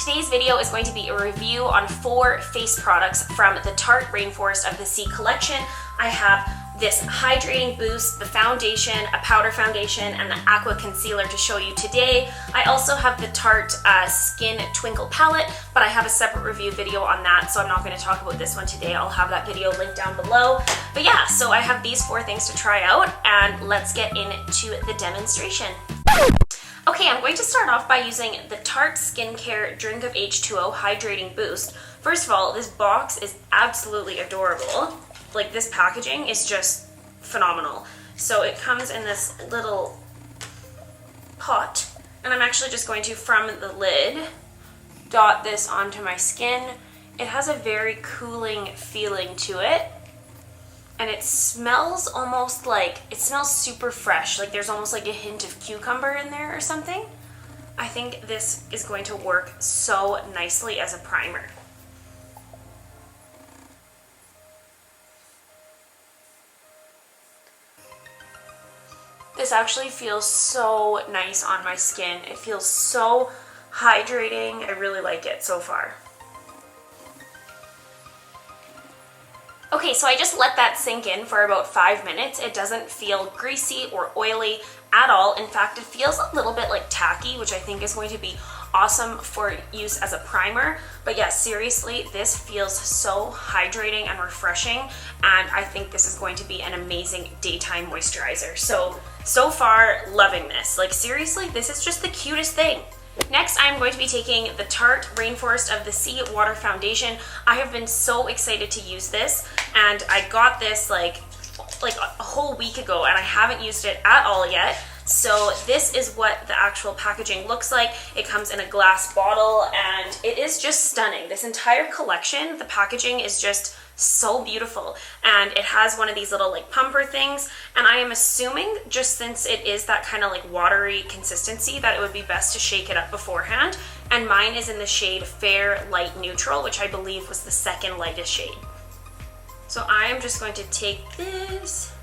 today's video is going to be a review on 4 face products from the Tarte Rainforest of the Sea collection. I have this Hydrating Boost, the foundation, a powder foundation, and the Aqua concealer to show you today. I also have the Tarte Skin Twinkle palette, but I have a separate review video on that, so I'm not going to talk about this one today. I'll have that video linked down below. But yeah, so I have these 4 things to try out, and let's get into the demonstration. Okay, I'm going to start off by using the Tarte Skincare Drink of H2O Hydrating Boost. First of all, this box is absolutely adorable. Like, this packaging is just phenomenal. So it comes in this little pot, and I'm actually just going to, from the lid, dot this onto my skin. It has a very cooling feeling to it, and it smells almost like, it smells super fresh, like there's almost like a hint of cucumber in there or something. I think this is going to work so nicely as a primer. This actually feels so nice on my skin. It feels so hydrating. I really like it so far. Okay, so I just let that sink in for about 5 minutes. It doesn't feel greasy or oily at all. In fact, it feels a little bit like tacky, which I think is going to be awesome for use as a primer. But yeah, seriously, this feels so hydrating and refreshing, and I think this is going to be an amazing daytime moisturizer. So far, loving this. Like, seriously, this is just the cutest thing. Next, I'm going to be taking the Tarte Rainforest of the Sea Water Foundation. I have been so excited to use this, and I got this like a whole week ago, and I haven't used it at all yet. So this is what the actual packaging looks like. It comes in a glass bottle, and it is just stunning. This entire collection, the packaging is just so beautiful, and it has one of these little like pumper things, and I am assuming, just since it is that kind of like watery consistency, that it would be best to shake it up beforehand, and mine is in the shade Fair Light Neutral, which I believe was the second lightest shade. So I am just going to take this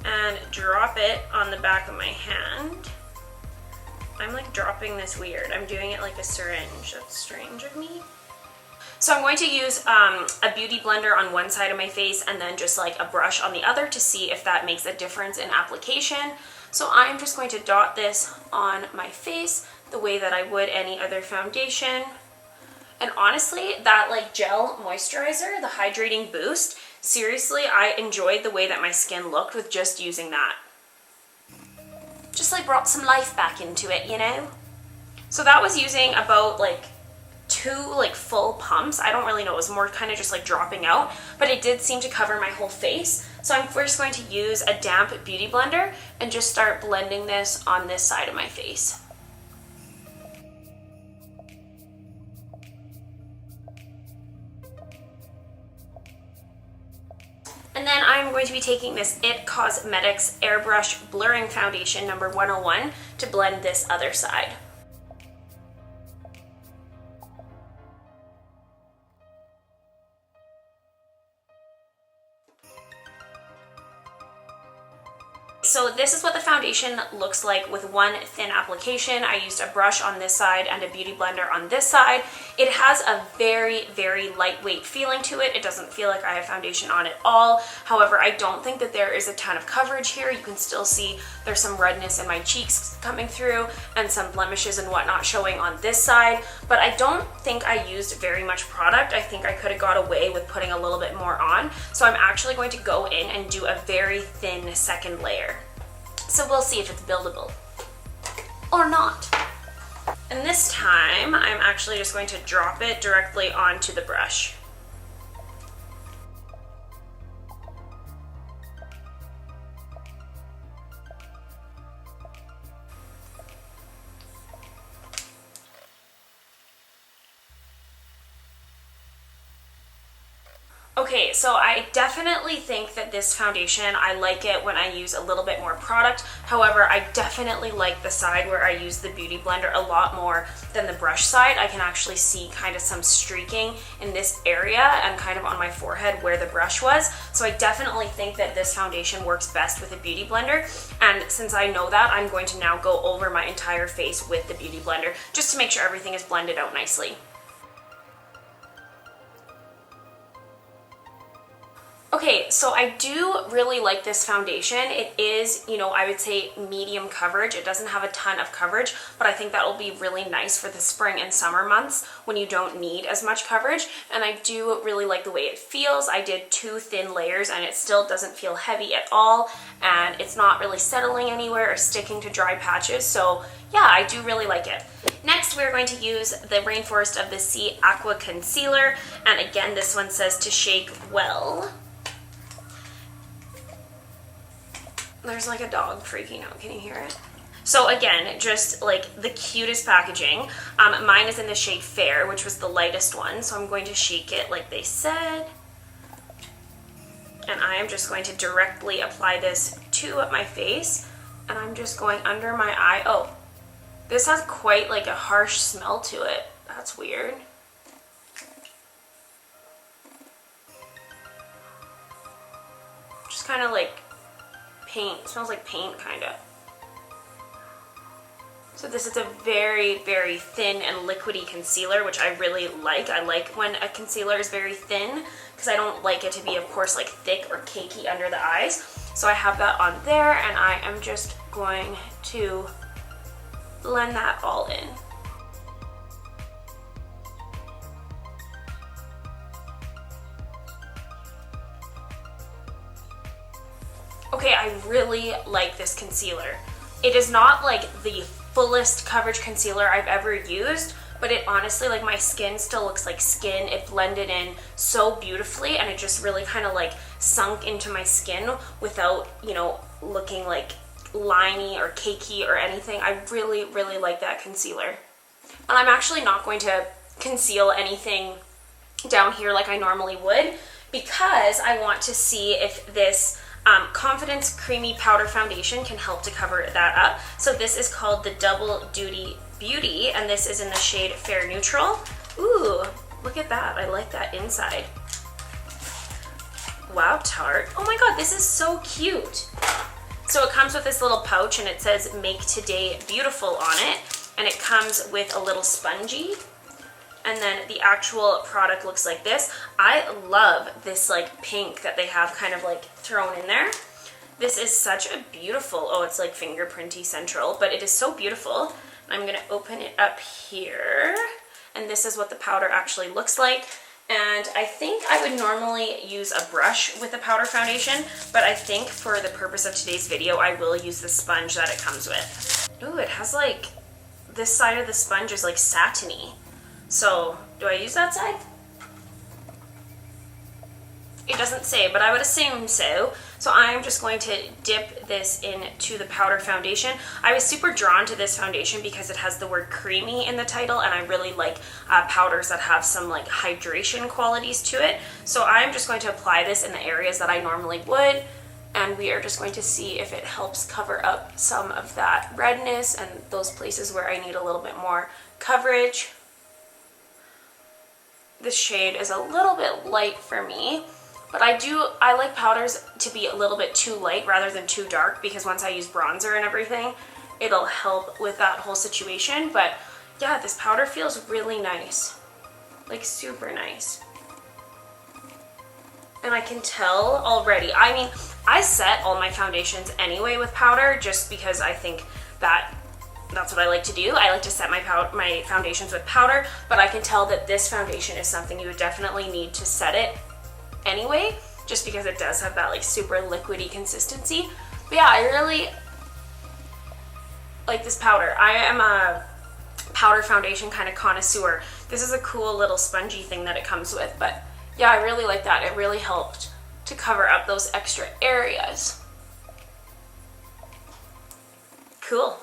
and drop it on the back of my hand. I'm like dropping this weird. I'm doing it like a syringe. That's strange of me. So I'm going to use a beauty blender on one side of my face and then just like a brush on the other to see if that makes a difference in application. So I'm just going to dot this on my face the way that I would any other foundation. And honestly, that like gel moisturizer, the Hydrating Boost, seriously, I enjoyed the way that my skin looked with just using that. Just like brought some life back into it, you know? So that was using about like 2 like full pumps. I don't really know, it was more kind of just like dropping out, but it did seem to cover my whole face. So I'm first going to use a damp beauty blender and just start blending this on this side of my face. And then I'm going to be taking this IT Cosmetics Airbrush Blurring Foundation number 101 to blend this other side. So this is what the foundation looks like with one thin application. I used a brush on this side and a beauty blender on this side. It has a very, very lightweight feeling to it. It doesn't feel like I have foundation on at all. However, I don't think that there is a ton of coverage here. You can still see there's some redness in my cheeks coming through and some blemishes and whatnot showing on this side. But I don't think I used very much product. I think I could have got away with putting a little bit more on. So I'm actually going to go in and do a very thin second layer. So we'll see if it's buildable or not. And this time, I'm actually just going to drop it directly onto the brush. Okay, so I definitely think that this foundation, I like it when I use a little bit more product. However, I definitely like the side where I use the Beauty Blender a lot more than the brush side. I can actually see kind of some streaking in this area and kind of on my forehead where the brush was. So I definitely think that this foundation works best with a Beauty Blender. And since I know that, I'm going to now go over my entire face with the Beauty Blender just to make sure everything is blended out nicely. Okay, so I do really like this foundation. It is, you know, I would say medium coverage. It doesn't have a ton of coverage, but I think that will be really nice for the spring and summer months when you don't need as much coverage. And I do really like the way it feels. I did 2 thin layers and it still doesn't feel heavy at all. And it's not really settling anywhere or sticking to dry patches. So yeah, I do really like it. Next, we're going to use the Rainforest of the Sea Aqua Concealer. And again, this one says to shake well. There's like a dog freaking out. Can you hear it? So again, just like the cutest packaging. Mine is in the shade Fair, which was the lightest one. So I'm going to shake it like they said. And I am just going to directly apply this to my face. And I'm just going under my eye. Oh, this has quite like a harsh smell to it. That's weird. Just kind of like paint. It smells like paint, kind of. So this is a very, very thin and liquidy concealer, which I really like. I like when a concealer is very thin because I don't like it to be, of course, like thick or cakey under the eyes. So I have that on there, and I am just going to blend that all in. Okay, I really like this concealer. It is not like the fullest coverage concealer I've ever used, but it honestly, like, my skin still looks like skin. It blended in so beautifully, and it just really kind of like sunk into my skin without, you know, looking like liney or cakey or anything. I really, really like that concealer. And I'm actually not going to conceal anything down here like I normally would, because I want to see if this Confidence Creamy Powder Foundation can help to cover that up. So this is called the Double Duty Beauty, and this is in the shade Fair Neutral. Ooh, look at that. I like that inside. Wow, Tarte. Oh my god, this is so cute. So it comes with this little pouch, and it says Make Today Beautiful on it, and it comes with a little spongy. And then the actual product looks like this. I love this like pink that they have kind of like thrown in there. This is such a beautiful, oh, it's like fingerprinty central, but it is so beautiful. I'm gonna open it up here. And this is what the powder actually looks like. And I think I would normally use a brush with a powder foundation, but I think for the purpose of today's video, I will use the sponge that it comes with. Ooh, it has like, this side of the sponge is like satiny. So, do I use that side? It doesn't say, but I would assume so. So I'm just going to dip this into the powder foundation. I was super drawn to this foundation because it has the word creamy in the title, and I really like powders that have some like hydration qualities to it. So I'm just going to apply this in the areas that I normally would, and we are just going to see if it helps cover up some of that redness and those places where I need a little bit more coverage. This shade is a little bit light for me, but I like powders to be a little bit too light rather than too dark, because once I use bronzer and everything, it'll help with that whole situation. But yeah, this powder feels really nice, like super nice. And I can tell already, I mean, I set all my foundations anyway with powder just because I think that's what I like to do. I like to set my foundations with powder, but I can tell that this foundation is something you would definitely need to set it anyway, just because it does have that like super liquidy consistency. But yeah, I really like this powder. I am a powder foundation kind of connoisseur. This is a cool little spongy thing that it comes with, but yeah, I really like that. It really helped to cover up those extra areas. Cool.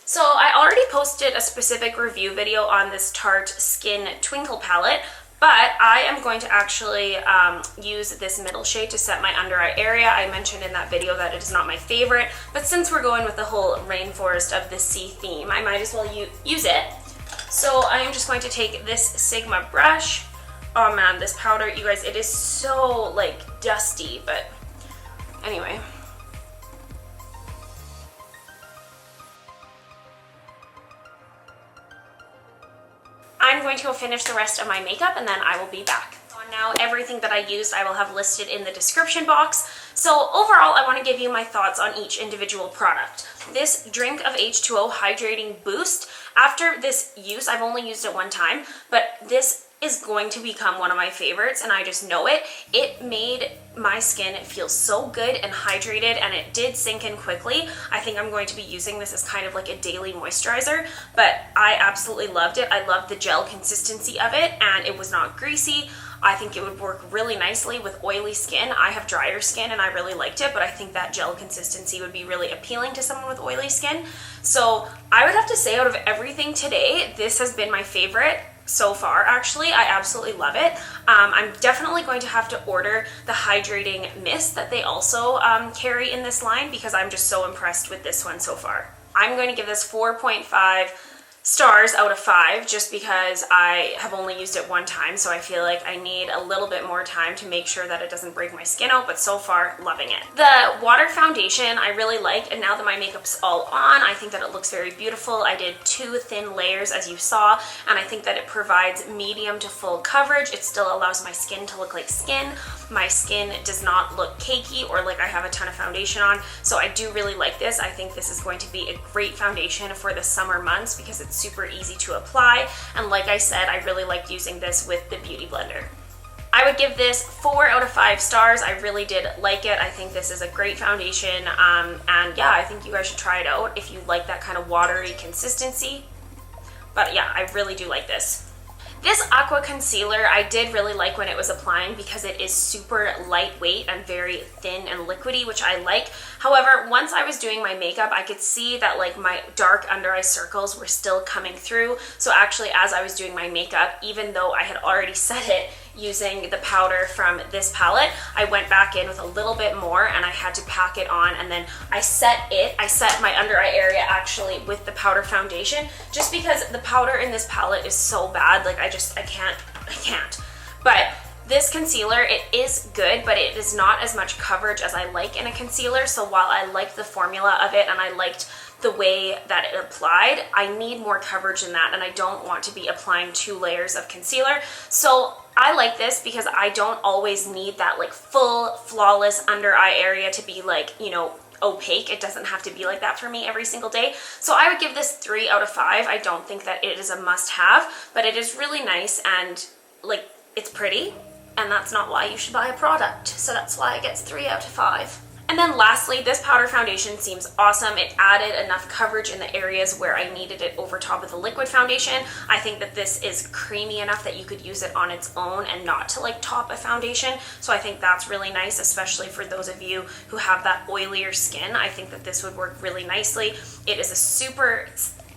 So I already posted a specific review video on this Tarte Skin Twinkle palette, But I am going to actually use this middle shade to set my under eye area. I mentioned in that video that it is not my favorite, but since we're going with the whole Rainforest of the sea theme, I might as well use it. So I'm just going to take this Sigma brush. Oh man, this powder, you guys, it is so like dusty, but anyway. I'm going to go finish the rest of my makeup and then I will be back. So now everything that I used I will have listed in the description box. So overall I want to give you my thoughts on each individual product. This Drink of H2O Hydrating Boost, after this use, I've only used it one time, but this is going to become one of my favorites and I just know it. It made my skin feel so good and hydrated and it did sink in quickly. I think I'm going to be using this as kind of like a daily moisturizer, but I absolutely loved it. I loved the gel consistency of it and it was not greasy. I think it would work really nicely with oily skin. I have drier skin and I really liked it, but I think that gel consistency would be really appealing to someone with oily skin. So I would have to say out of everything today, this has been my favorite so far. Actually, I absolutely love it. I'm definitely going to have to order the hydrating mist that they also carry in this line because I'm just so impressed with this one so far. I'm going to give this 4.5 stars out of 5 just because I have only used it one time, so I feel like I need a little bit more time to make sure that it doesn't break my skin out, but so far loving it. The water foundation I really liked, and now that my makeup's all on, I think that it looks very beautiful. I did 2 thin layers as you saw, and I think that it provides medium to full coverage. It still allows my skin to look like skin. My skin does not look cakey or like I have a ton of foundation on, so I do really like this. I think this is going to be a great foundation for the summer months because it's super easy to apply, and like I said, I really liked using this with the Beauty Blender. I would give this 4 out of 5 stars. I really did like it. I think this is a great foundation, and yeah, I think you guys should try it out if you like that kind of watery consistency. But yeah, I really do like this. This Aqua concealer I did really like when it was applying because it is super lightweight and very thin and liquidy, which I like. However, once I was doing my makeup, I could see that like my dark under eye circles were still coming through. So actually, as I was doing my makeup, even though I had already set it using the powder from this palette, I went back in with a little bit more and I had to pack it on, and then I set my under eye area actually with the powder foundation just because the powder in this palette is so bad. Like I can't. But this concealer, it is good, but it is not as much coverage as I like in a concealer. So while I liked the formula of it and I liked the way that it applied, I need more coverage than that, and I don't want to be applying 2 layers of concealer. So I like this because I don't always need that like full flawless under eye area to be like, you know, opaque. It doesn't have to be like that for me every single day. So I would give this 3 out of 5. I don't think that it is a must-have, but it is really nice and like it's pretty, and that's not why you should buy a product. So that's why it gets 3 out of 5. And then lastly, this powder foundation seems awesome. It added enough coverage in the areas where I needed it over top of the liquid foundation. I think that this is creamy enough that you could use it on its own and not to like top a foundation. So I think that's really nice, especially for those of you who have that oilier skin. I think that this would work really nicely. It is a super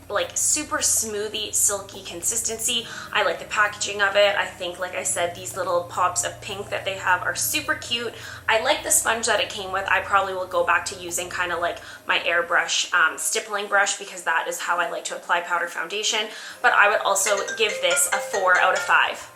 smoothie, silky consistency. I like the packaging of it. I think, like I said, these little pops of pink that they have are super cute. I like the sponge that it came with. I probably will go back to using kind of like my airbrush stippling brush because that is how I like to apply powder foundation. But I would also give this a 4 out of 5.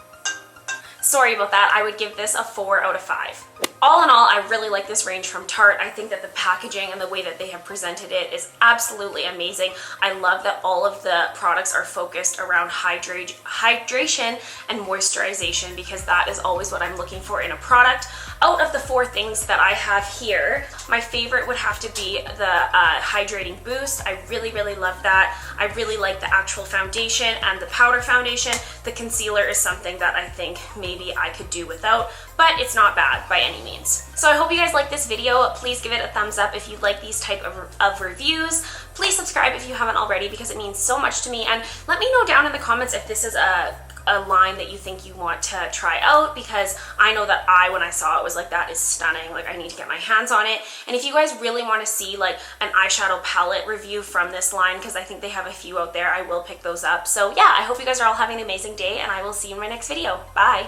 Sorry about that. I would give this a 4 out of 5. All in all, I really like this range from Tarte. I think that the packaging and the way that they have presented it is absolutely amazing. I love that all of the products are focused around hydration and moisturization because that is always what I'm looking for in a product. Out of the 4 things that I have here, my favorite would have to be the Hydrating Boost. I really, really love that. I really like the actual foundation and the powder foundation. The concealer is something that I think maybe I could do without, but it's not bad by any means. So I hope you guys like this video. Please give it a thumbs up if you like these type of reviews. Please subscribe if you haven't already because it means so much to me, and let me know down in the comments if this is a a line that you think you want to try out, because I know that when I saw it, was like, that is stunning. Like, I need to get my hands on it. And if you guys really want to see like an eyeshadow palette review from this line, because I think they have a few out there, I will pick those up. So yeah, I hope you guys are all having an amazing day, and I will see you in my next video. Bye.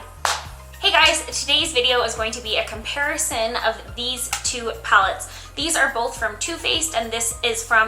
Hey guys, today's video is going to be a comparison of these two palettes. These are both from Too Faced, and this is from